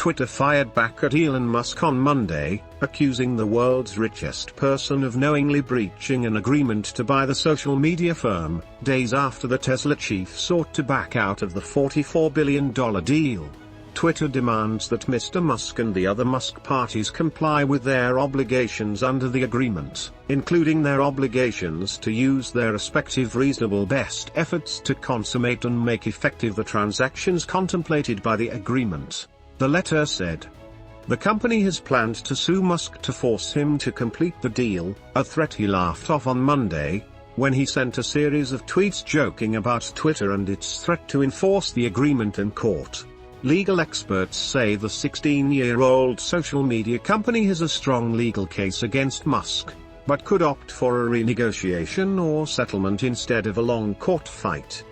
Twitter fired back at Elon Musk on Monday, accusing the world's richest person of knowingly breaching an agreement to buy the social media firm, days after the Tesla chief sought to back out of the $44 billion deal. Twitter demands that Mr. Musk and the other Musk parties comply with their obligations under the agreement, including their obligations to use their respective reasonable best efforts to consummate and make effective the transactions contemplated by the agreement, the letter said. The company has planned to sue Musk to force him to complete the deal, a threat he laughed off on Monday, when he sent a series of tweets joking about Twitter and its threat to enforce the agreement in court. Legal experts say the 16-year-old social media company has a strong legal case against Musk, but could opt for a renegotiation or settlement instead of a long court fight.